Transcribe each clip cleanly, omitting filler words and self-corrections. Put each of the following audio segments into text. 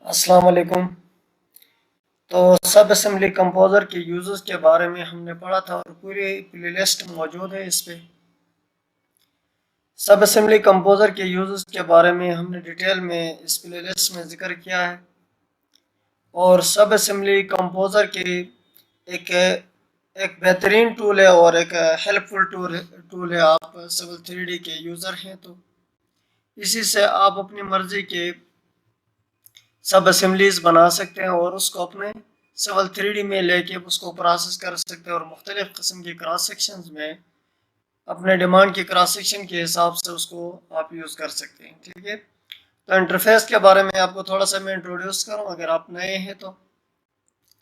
अस्सलाम वालेकुम। तो सब असेंबली कंपोज़र के यूज़र्स के बारे में हमने पढ़ा था और पूरी प्लेलिस्ट मौजूद है इस पे। सब असेंबली कंपोज़र के यूज़र्स के बारे में हमने डिटेल में इस प्लेलिस्ट में ज़िक्र किया है। और सब असेंबली कंपोज़र के एक एक बेहतरीन टूल है और एक हेल्पफुल टूल है। आप सिविल 3D के यूज़र हैं तो इसी से आप अपनी मर्ज़ी के सब असेंबलीज बना सकते हैं और उसको अपने सिविल 3D में लेके उसको प्रोसेस कर सकते हैं और मुख्तलिफ़ किस्म की क्रॉस सेक्शंस में अपने डिमांड के क्रॉस सेक्शन के हिसाब से उसको आप यूज़ कर सकते हैं। ठीक है, तो इंटरफेस के बारे में आपको थोड़ा सा मैं इंट्रोड्यूस करूँ अगर आप नए हैं तो।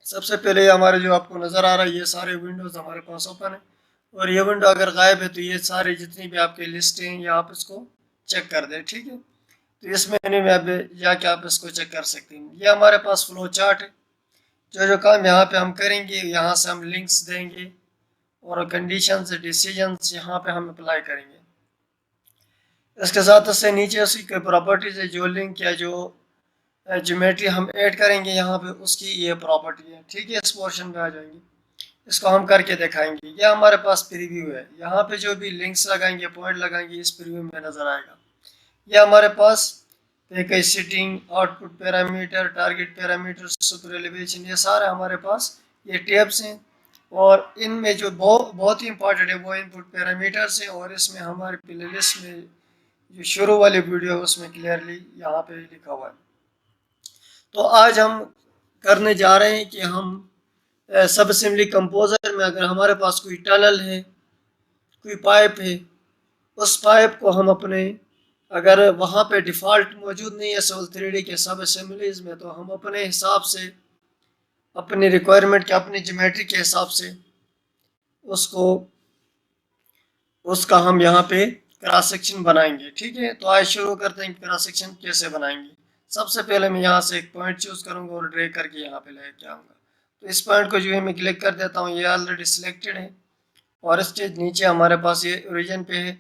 सबसे पहले हमारे जो आपको नज़र आ रहा है ये सारे विंडोज़ हमारे पास ओपन है और ये विंडो अगर गायब है तो ये सारी जितनी भी आपकी लिस्ट हैं या आप इसको चेक कर दें। ठीक है, तो इस मेन्यू में अब जाके आप इसको चेक कर सकते हैं। ये हमारे पास फ्लो चार्ट है। जो जो काम यहाँ पे हम करेंगे यहाँ से हम लिंक्स देंगे और कंडीशंस डिसीजंस यहाँ पे हम अप्लाई करेंगे। इसके साथ उससे नीचे उसकी कोई प्रॉपर्टीज है, जो लिंक या जो ज्योमेट्री हम ऐड करेंगे यहाँ पे उसकी ये प्रॉपर्टी है। ठीक है, इस पोर्शन में आ जाएंगे, इसको हम करके दिखाएंगे। ये हमारे पास प्रीव्यू है, यहाँ पे जो भी लिंक्स लगाएंगे पॉइंट लगाएंगे इस प्रीव्यू में नज़र आएगा। ये हमारे पास package setting, output parameter, target parameter, super elevation, ये सारे हमारे पास ये टैब्स हैं। और इनमें जो बहुत ही इंपॉर्टेंट है वो इनपुट पैरामीटर्स हैं और इसमें हमारे प्लेलिस्ट में जो शुरू वाली वीडियो है उसमें क्लियरली यहाँ पे लिखा हुआ है। तो आज हम करने जा रहे हैं कि हम सब असेंबली कंपोजर में अगर हमारे पास कोई टनल है, कोई पाइप है, उस पाइप को हम अपने अगर वहाँ पे डिफ़ॉल्ट मौजूद नहीं है सिविल 3D के सब असेंबलीज में तो हम अपने हिसाब से अपनी रिक्वायरमेंट के अपनी ज्योमेट्री के हिसाब से उसको उसका हम यहाँ पे क्रॉस सेक्शन बनाएंगे। ठीक है, तो आज शुरू करते हैं क्रॉस सेक्शन कैसे बनाएंगे। सबसे पहले मैं यहाँ से एक पॉइंट चूज करूँगा और ड्रैग करके यहाँ पे लेके आऊँगा। तो इस पॉइंट को जो है मैं क्लिक कर देता हूँ, ये ऑलरेडी सिलेक्टेड है और इसके नीचे हमारे पास ये ओरिजिन पे है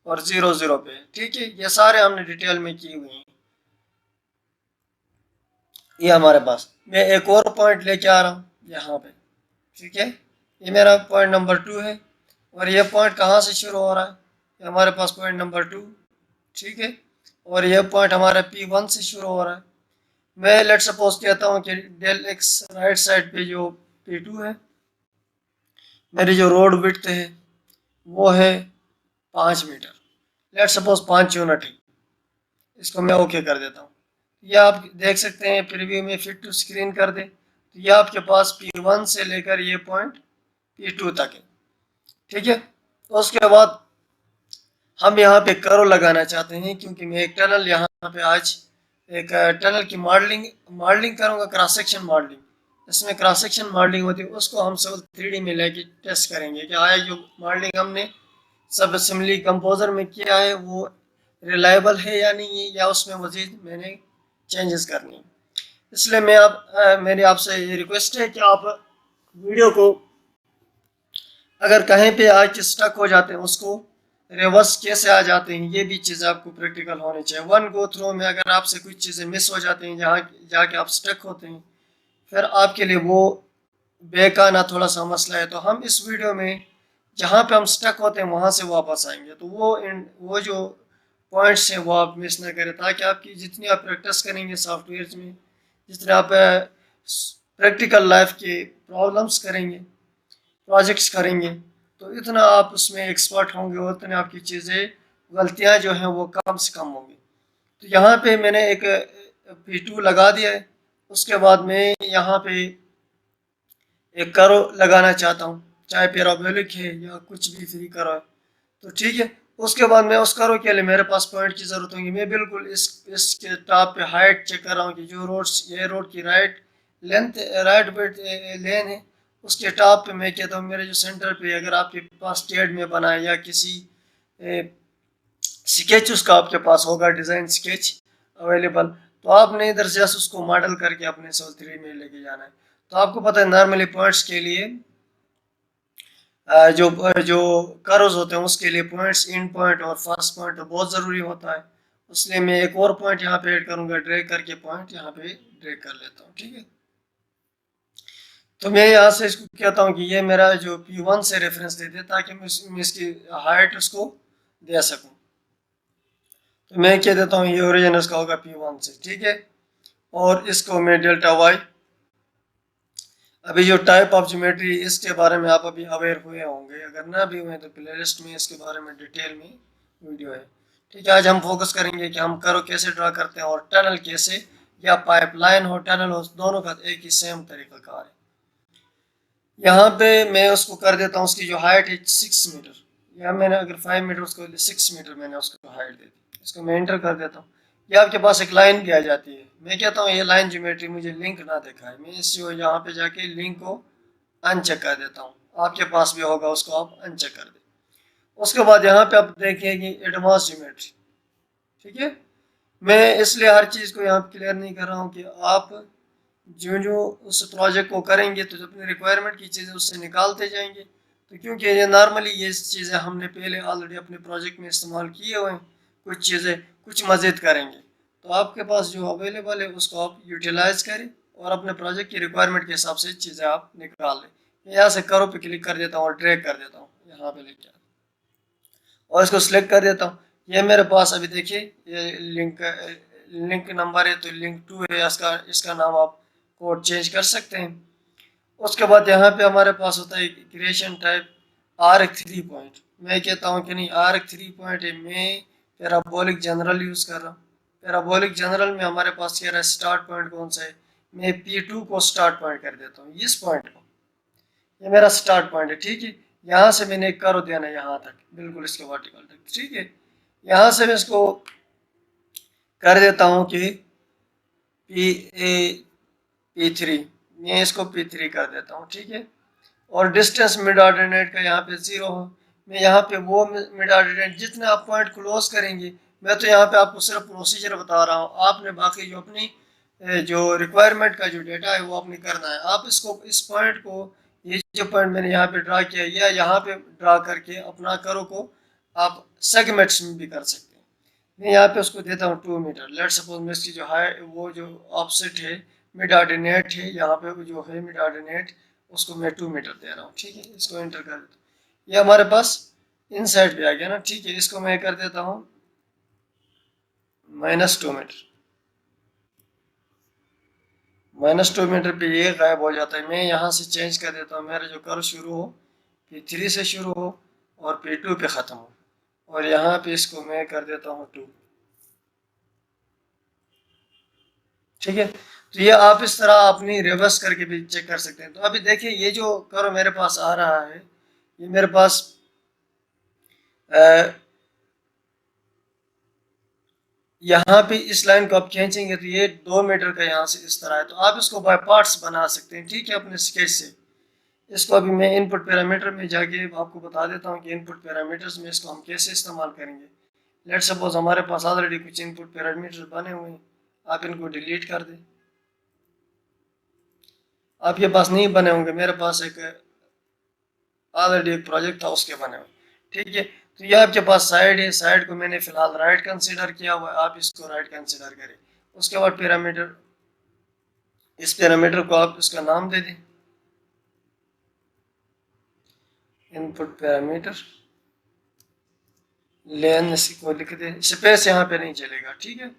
और 0 0 पे है। ठीक है, ये सारे हमने डिटेल में की हुई हैं। ये हमारे पास मैं एक और पॉइंट लेके आ रहा हूँ यहाँ पे। ठीक है, ये मेरा पॉइंट नंबर 2 है और ये पॉइंट कहाँ से शुरू हो रहा है, ये हमारे पास पॉइंट नंबर 2। ठीक है, और ये पॉइंट हमारा P1 से शुरू हो रहा है। मैं लेट सपोज कहता हूँ कि डेल एक्स राइट साइड पे जो P2 है, मेरी जो रोड विड्थ है वो है 5 मीटर, लेट सपोज 5 यूनिट है। इसको मैं ओके कर देता हूँ। ये आप देख सकते हैं प्रीव्यू में फिट टू स्क्रीन कर दे तो ये आपके पास P1 से लेकर ये पॉइंट P2 तक है। ठीक है, तो उसके बाद हम यहाँ पे कर्व लगाना चाहते हैं क्योंकि मैं एक टनल यहाँ पे आज एक टनल की मॉडलिंग करूँगा, क्रॉस सेक्शन मॉडलिंग। इसमें क्रॉस सेक्शन मॉडलिंग होती है, उसको हम सिविल 3D में लेके टेस्ट करेंगे कि आया जो मॉडलिंग हमने सब असेंबली कंपोजर में किया है वो रिलायबल है या नहीं है, या उसमें मजीद मैंने चेंजेस करनी है। इसलिए मेरी आपसे ये रिक्वेस्ट है कि आप वीडियो को अगर कहीं पे आज स्टक हो जाते हैं उसको रिवर्स कैसे आ जाते हैं ये भी चीज़ें आपको प्रैक्टिकल होनी चाहिए। वन गो थ्रू में अगर आपसे कुछ चीज़ें मिस हो जाती हैं, जहाँ जाके आप स्टक होते हैं, फिर आपके लिए वो बैक आना थोड़ा सा मसला है। तो हम इस वीडियो में जहाँ पे हम स्टक होते हैं वहाँ से वापस आएंगे, तो वो जो पॉइंट्स हैं वो आप मिस ना करें, ताकि आपकी जितनी आप प्रैक्टिस करेंगे सॉफ्टवेयर में, जितने आप प्रैक्टिकल लाइफ के प्रॉब्लम्स करेंगे, प्रोजेक्ट्स करेंगे, तो इतना आप उसमें एक्सपर्ट होंगे और इतने आपकी चीज़ें गलतियाँ जो हैं वो कम से कम होंगी। तो यहाँ पे मैंने एक P2 लगा दिया है। उसके बाद मैं यहाँ पे एक करो लगाना चाहता हूँ, चाहे पैराबोलिक है या कुछ भी फ्री करो है। तो ठीक है, उसके बाद मैं उस करो के लिए मेरे पास पॉइंट की ज़रूरत होगी। मैं बिल्कुल इसके टॉप पे हाइट चेक कर रहा हूँ कि जो ये रोड की राइट लेंथ राइट वेट लेन है उसके टॉप पे मैं कहता हूँ मेरे जो सेंटर पे, अगर आपके पास टेड में बना है या किसी स्केच उसका आपके पास होगा डिज़ाइन स्केच अवेलेबल, तो आपने इधर से उसको मॉडल करके अपने सिविल 3 में लेके जाना है। तो आपको पता है नॉर्मली पॉइंट्स के लिए जो जो कर्व्स होते हैं उसके लिए पॉइंट्स, एंड पॉइंट और फर्स्ट पॉइंट बहुत ज़रूरी होता है। इसलिए मैं एक और पॉइंट यहाँ पे ऐड करूँगा, ड्रैग करके पॉइंट यहाँ पे ड्रैग कर लेता हूँ। ठीक है, तो मैं यहाँ से इसको कहता हूँ कि ये मेरा जो P1 से रेफरेंस दे दे, ताकि मैं इसकी हाइट उसको दे सकूँ। तो मैं कह देता हूँ ये ओरिजिन इसका होगा P1 से। ठीक है, और इसको मैं डेल्टा वाई, अभी जो टाइप ऑफ ज्योमेट्री इसके बारे में आप अभी अवेयर हुए होंगे, अगर ना भी हुए तो प्लेलिस्ट में इसके बारे में डिटेल में वीडियो है। ठीक है, आज हम फोकस करेंगे कि हम कर्व कैसे ड्रा करते हैं और टनल कैसे, या पाइपलाइन हो टनल हो, दोनों का एक ही सेम तरीका कार है। यहाँ पे मैं उसको कर देता हूँ, उसकी जो हाइट है 6 मीटर, या मैंने अगर 5 मीटर उसको 6 मीटर मैंने उसको हाइट दे दी। इसको मैं एंटर कर देता हूँ। ये आपके पास एक लाइन भी आ जाती है। मैं कहता हूँ ये लाइन ज्योमेट्री मुझे लिंक ना दिखाए, मैं इस जो यहाँ पे जाके लिंक को अनचेक कर देता हूँ। आपके पास भी होगा, उसको आप अनचेक कर दें। उसके बाद यहाँ पे आप देखेंगे एडवांस ज्योमेट्री। ठीक है, मैं इसलिए हर चीज़ को यहाँ क्लियर नहीं कर रहा हूँ कि आप जो जो उस प्रोजेक्ट को करेंगे तो अपनी रिक्वायरमेंट की चीज़ें उससे निकालते जाएंगे। तो क्योंकि ये नॉर्मली ये चीज़ें हमने पहले ऑलरेडी अपने प्रोजेक्ट में इस्तेमाल किए हुए हैं, कुछ चीज़ें कुछ मज़ीद करेंगे, तो आपके पास जो अवेलेबल है उसको आप यूटिलाइज करें और अपने प्रोजेक्ट की रिक्वायरमेंट के हिसाब से चीज़ें आप निकाल लें। मैं यहाँ से करो पे क्लिक कर देता हूँ और ड्रैग कर देता हूँ यहाँ पे लेके, और इसको सिलेक्ट कर देता हूँ। ये मेरे पास अभी देखिए ये लिंक नंबर है, तो लिंक 2 है, इसका नाम आप कोड चेंज कर सकते हैं। उसके बाद यहाँ पे हमारे पास होता है क्रिएशन टाइप RX3 पॉइंट। मैं कहता हूँ कि नहीं, RX3 पॉइंट है, मैं पैराबोलिक जनरल यूज़ कर रहा हूँ। पैराबोलिक जनरल में हमारे पास कह रहा है स्टार्ट पॉइंट कौन सा है, मैं P2 को स्टार्ट पॉइंट कर देता हूँ, इस पॉइंट को, ये मेरा स्टार्ट पॉइंट है। ठीक है, यहाँ से मैंने एक कर्व देना है यहाँ तक, बिल्कुल इसके वर्टिकल तक। ठीक है, यहाँ से मैं इसको कर देता हूँ कि P3, मैं इसको P3 कर देता हूँ। ठीक है, और डिस्टेंस मिड ऑर्डिनेट का यहाँ पे 0 हो, मैं यहाँ पे वो मिड ऑर्डिनेट जितने आप पॉइंट क्लोज करेंगे, मैं तो यहाँ पे आपको सिर्फ प्रोसीजर बता रहा हूँ, आपने बाकी जो अपनी जो रिक्वायरमेंट का जो डेटा है वो आपने करना है। आप इसको इस पॉइंट को, ये जो पॉइंट मैंने यहाँ पे ड्रा किया, या यहाँ पे ड्रा करके अपना करो को आप सेगमेंट्स में भी कर सकते हैं। मैं यहाँ पे उसको देता हूँ 2 मीटर। लेट सपोज मैं इसकी जो है वो जो ऑफसेट है मिड ऑर्डिनेट है, यहाँ पे जो है मिड ऑर्डिनेट, उसको मैं 2 मीटर दे रहा हूँ। ठीक है, इसको एंटर कर देता हूँ, ये हमारे पास इनसाइड पे आ गया ना। ठीक है, इसको मैं कर देता हूँ -2 मीटर। -2 मीटर पे ये गायब हो जाता है। मैं यहाँ से चेंज कर देता हूँ, मेरा जो कर्व शुरू हो P3 से शुरू हो और P2 पे ख़त्म हो, और यहाँ पे इसको मैं कर देता हूँ 2। ठीक है, तो ये आप इस तरह अपनी रिवर्स करके भी चेक कर सकते हैं। तो अभी देखिए ये जो कर्व मेरे पास आ रहा है, ये मेरे पास यहाँ पे इस लाइन को आप खींचेंगे तो ये 2 मीटर का यहाँ से इस तरह है। तो आप इसको बाय पार्ट्स बना सकते हैं। ठीक है, अपने स्केच से। इसको अभी मैं इनपुट पैरामीटर में जाके आपको बता देता हूँ कि इनपुट पैरामीटर्स में इसको हम कैसे इस्तेमाल करेंगे। लेट सपोज हमारे पास ऑलरेडी कुछ इनपुट पैरामीटर्स बने हुए हैं, आप इनको डिलीट कर दें। आपके पास नहीं बने होंगे, मेरे पास एक ऑलरेडी एक प्रोजेक्ट था उसके बने हुए। ठीक है, तो ये आपके पास साइड है, साइड को मैंने फिलहाल राइट कंसीडर किया हुआ है, आप इसको राइट कंसीडर करें। उसके बाद पैरामीटर, इस पैरामीटर को आप इसका नाम दे दें, इनपुट पैरामीटर। लेन इसको लिख दे, स्पेस यहाँ पे नहीं चलेगा। ठीक है,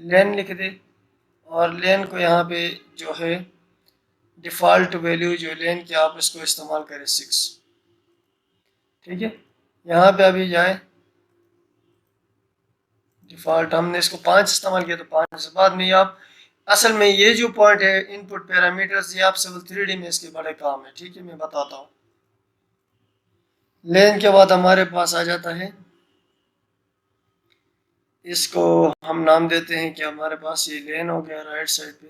लेन लिख दे, और लेन को यहाँ पे जो है डिफ़ॉल्ट वैल्यू जो लेन की आप इसको इस्तेमाल करें 6। ठीक है, यहाँ पे अभी जाए डिफ़ॉल्ट, हमने इसको 5 इस्तेमाल किया तो 5 से बाद में आप असल में ये जो पॉइंट है इनपुट पैरामीटर्स, ये आप सिविल 3D में इसके बड़े काम है। ठीक है, मैं बताता हूँ। लेन के बाद हमारे पास आ जाता है, इसको हम नाम देते हैं कि हमारे पास ये लेन हो गया राइट साइड पे।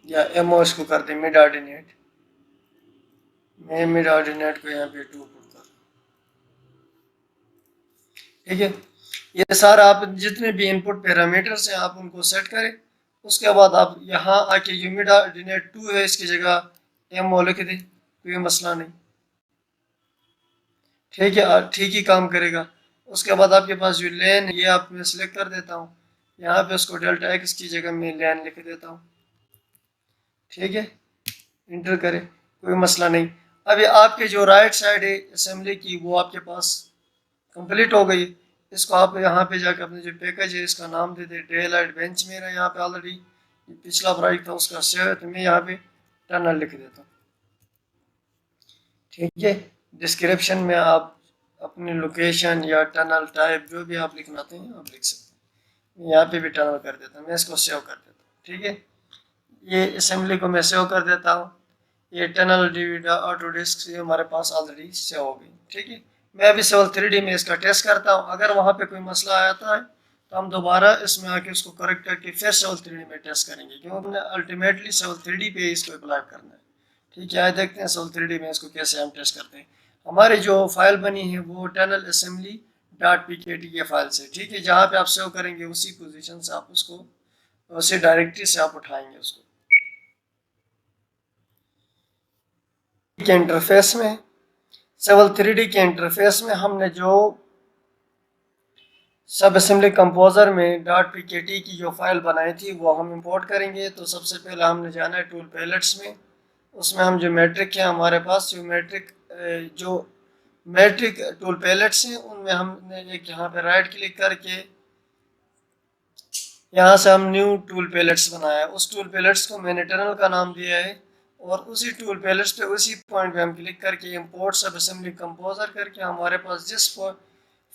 या एमओ इसको कर दें मिड ऑर्डिनेट, मैं मिड ऑर्डिनेट को यहाँ पे 2 पुट कर। ठीक है, ये सारा आप जितने भी इनपुट पैरामीटर्स हैं आप उनको सेट करें। उसके बाद आप यहाँ आके जो मिड ऑर्डिनेट 2 है इसकी जगह एमओ लिख दें, कोई मसला नहीं। ठीक है, ठीक ही काम करेगा। उसके बाद आपके पास जो लेन, ये आप मैं सिलेक्ट कर देता हूँ, यहाँ पे उसको डेल्टा एक्स की जगह मैं लेन लिख देता हूँ। ठीक है, इंटर करें, कोई मसला नहीं। अभी आपके जो राइट साइड है असेंबली की, वो आपके पास कंप्लीट हो गई। इसको आप यहाँ पे जाकर अपने जो पैकेज है इसका नाम दे दे डे लाइट बेंच। मेरा यहाँ पे ऑलरेडी पिछला प्रोजेक्ट था उसका सेव है, तो मैं यहाँ पे टनल लिख देता हूँ। ठीक है, डिस्क्रिप्शन में आप अपनी लोकेशन या टनल टाइप जो भी आप लिखना चाहते हैं आप लिख सकते हैं। मैं यहाँ पे भी टनल कर देता हूँ, मैं इसको सेव कर देता हूँ। ठीक है, ये असेंबली को मैं सेव कर देता हूँ। ये टनल डीवी ऑटो डिस्क ये हमारे पास ऑलरेडी सेव हो गई। ठीक है, मैं अभी सिविल 3D में इसका टेस्ट करता हूँ। अगर वहाँ पे कोई मसला आता है तो हम दोबारा इसमें आके उसको करेक्ट करके फिर सिविल 3D में टेस्ट करेंगे, क्योंकि हमने अल्टीमेटली सिविल 3D पे इसको अप्लाई करना है। ठीक है, आइए देखते हैं सिविल 3D में इसको कैसे हम टेस्ट करते हैं। हमारी जो फाइल बनी है वो टनल असेंबली डॉट पीकेटी के फाइल से। ठीक है, जहाँ पे आप सेव करेंगे उसी पोजीशन से आप उसको, उसी डायरेक्टरी से आप उठाएंगे उसको। के इंटरफेस में, सिविल 3D के इंटरफेस में हमने जो सब असेंबली कंपोजर में डॉट पीकेटी की जो फाइल बनाई थी वो हम इंपोर्ट करेंगे। तो सबसे पहले हमने जाना है टूल पैलेट्स में। उसमें हम जो मैट्रिक है हमारे पास जो मैट्रिक टूल पैलेट्स हैं उनमें हमने एक यहाँ पे राइट क्लिक करके यहाँ से हम न्यू टूल पैलेट्स बनाया है। उस टूल पैलेट्स को मैंने टनल का नाम दिया है, और उसी टूल पैलेट्स पे उसी पॉइंट पे हम क्लिक करके इंपोर्ट सब असेंबली कंपोजर करके हमारे पास जिस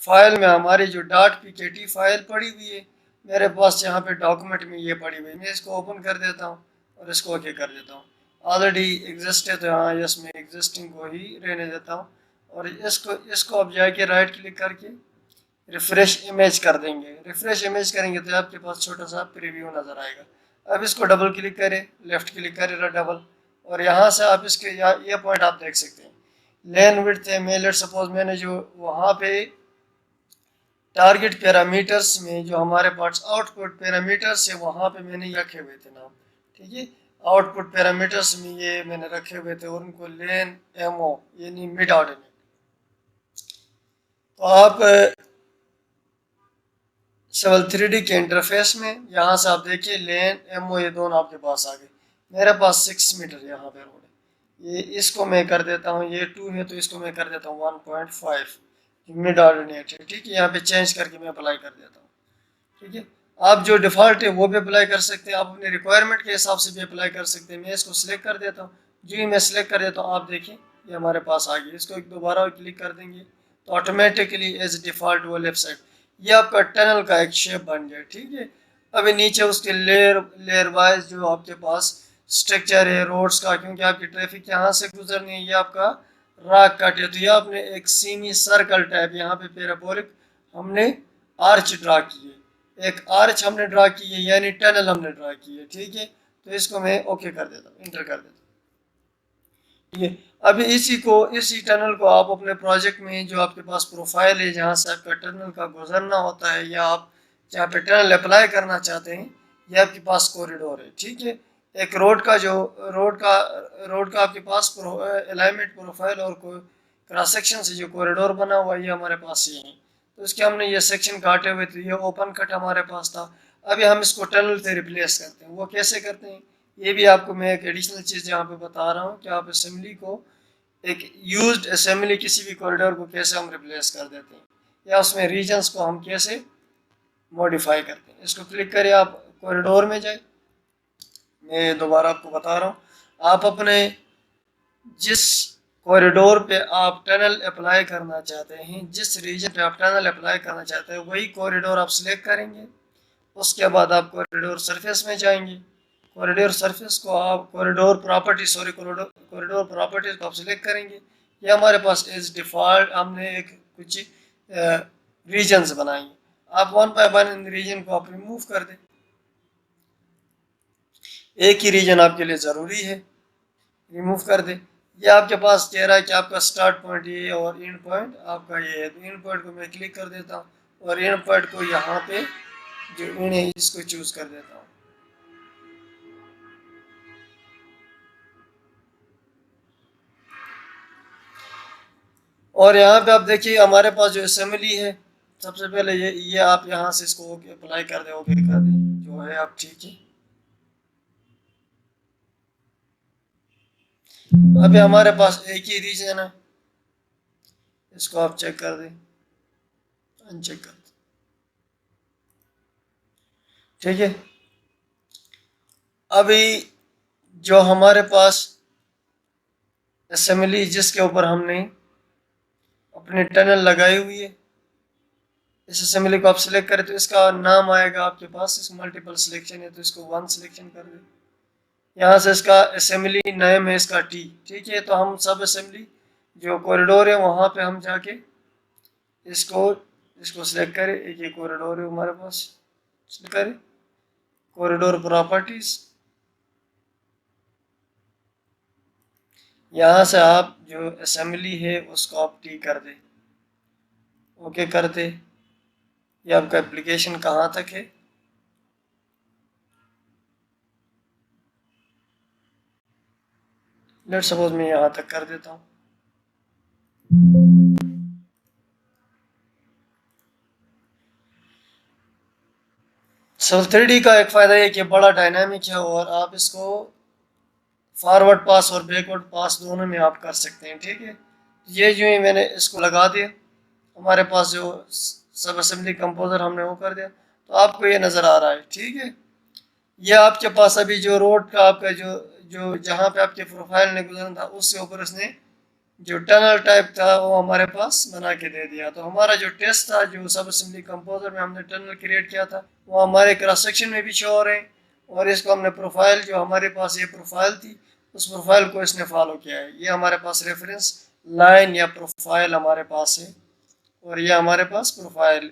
फाइल में हमारी जो डॉट पीकेटी फाइल पड़ी हुई है, मेरे पास यहाँ पे डॉक्यूमेंट में ये पड़ी हुई है, मैं इसको ओपन कर देता हूँ और इसको ओके कर देता हूँ। ऑलरेडी एग्जिस्ट है तो यहाँ यस मैं एग्जिस्टिंग को ही रहने देता हूँ, और इसको इसको अब जाके राइट क्लिक करके रिफ्रेश इमेज कर देंगे। रिफ्रेश इमेज करेंगे तो आपके पास छोटा सा प्रीव्यू नज़र आएगा। अब इसको डबल क्लिक करें, लेफ्ट क्लिक करें डबल, और यहाँ से आप इसके ये पॉइंट आप देख सकते हैं। लेन विड्थ है, मैं लेट सपोज मैंने जो वहाँ पे टारगेट पैरामीटर्स में जो हमारे पास आउटपुट पैरामीटर्स है वहाँ पे मैंने रखे हुए थे नाम। ठीक है, आउटपुट पैरामीटर्स में ये मैंने रखे हुए थे, और उनको लेन एमओ यानी मिड ऑर्डिनेट। तो आप सिविल 3D के इंटरफेस में यहाँ से आप देखिए लेन एमओ ये दोनों आपके पास आ गए। मेरे पास 6 मीटर यहाँ पे रोड है, ये इसको मैं कर देता हूँ, ये 2 है तो इसको मैं कर देता हूँ 1.5 मिड ऑर्डिनेट है। ठीक है, यहाँ पे चेंज करके मैं अप्लाई कर देता हूँ। ठीक है, आप जो डिफ़ॉल्ट है वो भी अप्लाई कर सकते हैं, आप अपने रिक्वायरमेंट के हिसाब से भी अप्लाई कर सकते हैं। मैं इसको सिलेक्ट कर देता हूँ, जो ही मैं सिलेक्ट कर देता हूँ आप देखिए ये हमारे पास आ गया। इसको एक दोबारा क्लिक कर देंगे तो ऑटोमेटिकली एज डिफ़ॉल्ट वो लेफ्ट साइड ये आपका टनल का एक शेप बन जाए। ठीक है, अभी नीचे उसके लेयर वाइज जो आपके पास स्ट्रक्चर है रोड्स का, क्योंकि आपकी ट्रैफिक यहाँ से गुजरनी है, ये आपका राग कट है, तो ये आपने एक सीमी सर्कल टाइप यहाँ पे पैराबोलिक हमने आर्च ड्रा की है, एक आर्च हमने ड्रा की है यानी टनल हमने ड्रा की है। ठीक है, तो इसको मैं ओके कर देता हूँ, इंटर कर देता हूँ। ठीक है, अभी इसी टनल को आप अपने प्रोजेक्ट में जो आपके पास प्रोफाइल है जहाँ से आपका टनल का गुजरना होता है, या आप जहाँ पे टनल अप्लाई करना चाहते हैं, ये आपके पास कॉरिडोर है। ठीक है, एक रोड का आपके पास अलाइनमेंट प्रोफाइल और क्रॉस सेक्शन से जो कॉरिडोर बना हुआ है ये हमारे पास ये है। तो इसके हमने ये सेक्शन काटे हुए थे, ये ओपन कट हमारे पास था। अभी हम इसको टनल से रिप्लेस करते हैं, वो कैसे करते हैं ये भी आपको मैं एक एडिशनल चीज़ यहाँ पे बता रहा हूँ कि आप असेंबली को एक यूज्ड असेंबली किसी भी कॉरिडोर को कैसे हम रिप्लेस कर देते हैं, या उसमें रीजन्स को हम कैसे मॉडिफाई करते हैं। इसको क्लिक करें, आप कॉरिडोर में जाए। मैं दोबारा आपको बता रहा हूँ, आप अपने जिस कॉरिडोर पे आप टनल अप्लाई करना चाहते हैं, जिस रीजन पे आप टनल अप्लाई करना चाहते हैं वही कॉरिडोर आप सिलेक्ट करेंगे। उसके बाद आप कॉरिडोर सरफेस में जाएंगे, कॉरिडोर सरफेस को आप कॉरिडोर प्रॉपर्टीज को आप सिलेक्ट करेंगे। ये हमारे पास एज डिफ़ॉल्ट हमने एक कुछ रीजन्स बनाएंगे। आप 1 बाय 1 इन रीजन को आप रिमूव कर दें, एक ही रीजन आपके लिए ज़रूरी है, रिमूव कर दें। ये आपके पास कह रहा है कि आपका स्टार्ट पॉइंट ये और एंड पॉइंट आपका ये है, तो एंड पॉइंट को मैं क्लिक कर देता हूँ और एंड पॉइंट को यहाँ पे जो एंड है इसको चूज़ कर देता हूँ। और यहाँ पे आप देखिए हमारे पास जो असेंबली है, सबसे पहले ये आप यहाँ से इसको अप्लाई कर दे, ओके कर दे, जो है आप ठीक है। अभी हमारे पास एक ही रीजन है, इसको आप चेक कर दें, अनचेक कर दें, ठीक है। अभी जो हमारे पास असेंबली जिसके ऊपर हमने अपनी टनल लगाई हुई है, इस असेंबली को आप सिलेक्ट करें तो इसका नाम आएगा आपके पास, इसको मल्टीपल सिलेक्शन है तो इसको 1 सिलेक्शन कर दें। यहाँ से इसका असेंबली नेम है इसका टी, ठीक है। तो हम सब असेंबली जो कॉरिडोर है वहाँ पे हम जाके इसको इसको सिलेक्ट करें, एक ये कॉरिडोर है हमारे पास, सिलेक्ट करें कॉरिडोर प्रॉपर्टीज। यहाँ से आप जो असेंबली है उसको आप टी कर दे, ओके कर दे। ये आपका एप्लीकेशन कहाँ तक है, लेट सपोज मैं यहाँ तक कर देता हूँ। सिविल 3D का एक फ़ायदा है कि बड़ा डायनामिक है और आप इसको फॉरवर्ड पास और बैकवर्ड पास दोनों में आप कर सकते हैं, ठीक है। ये जो है मैंने इसको लगा दिया, हमारे पास जो सब असेंबली कंपोजर हमने वो कर दिया, तो आपको ये नज़र आ रहा है, ठीक है। ये आपके पास अभी जो रोड का आपका जो जो जहाँ पे आपके प्रोफाइल ने गुजरना था उससे ऊपर उसने जो टनल टाइप था वो हमारे पास बना के दे दिया। तो हमारा जो टेस्ट था, जो सब असेंबली कंपोजर में हमने टनल क्रिएट किया था, वो हमारे क्रॉस सेक्शन में भी शो हो रहे हैं। और इसको हमने प्रोफाइल, जो हमारे पास ये प्रोफाइल थी, उस प्रोफाइल को इसने फॉलो किया है। ये हमारे पास रेफरेंस लाइन या प्रोफाइल हमारे पास है और ये हमारे पास प्रोफाइल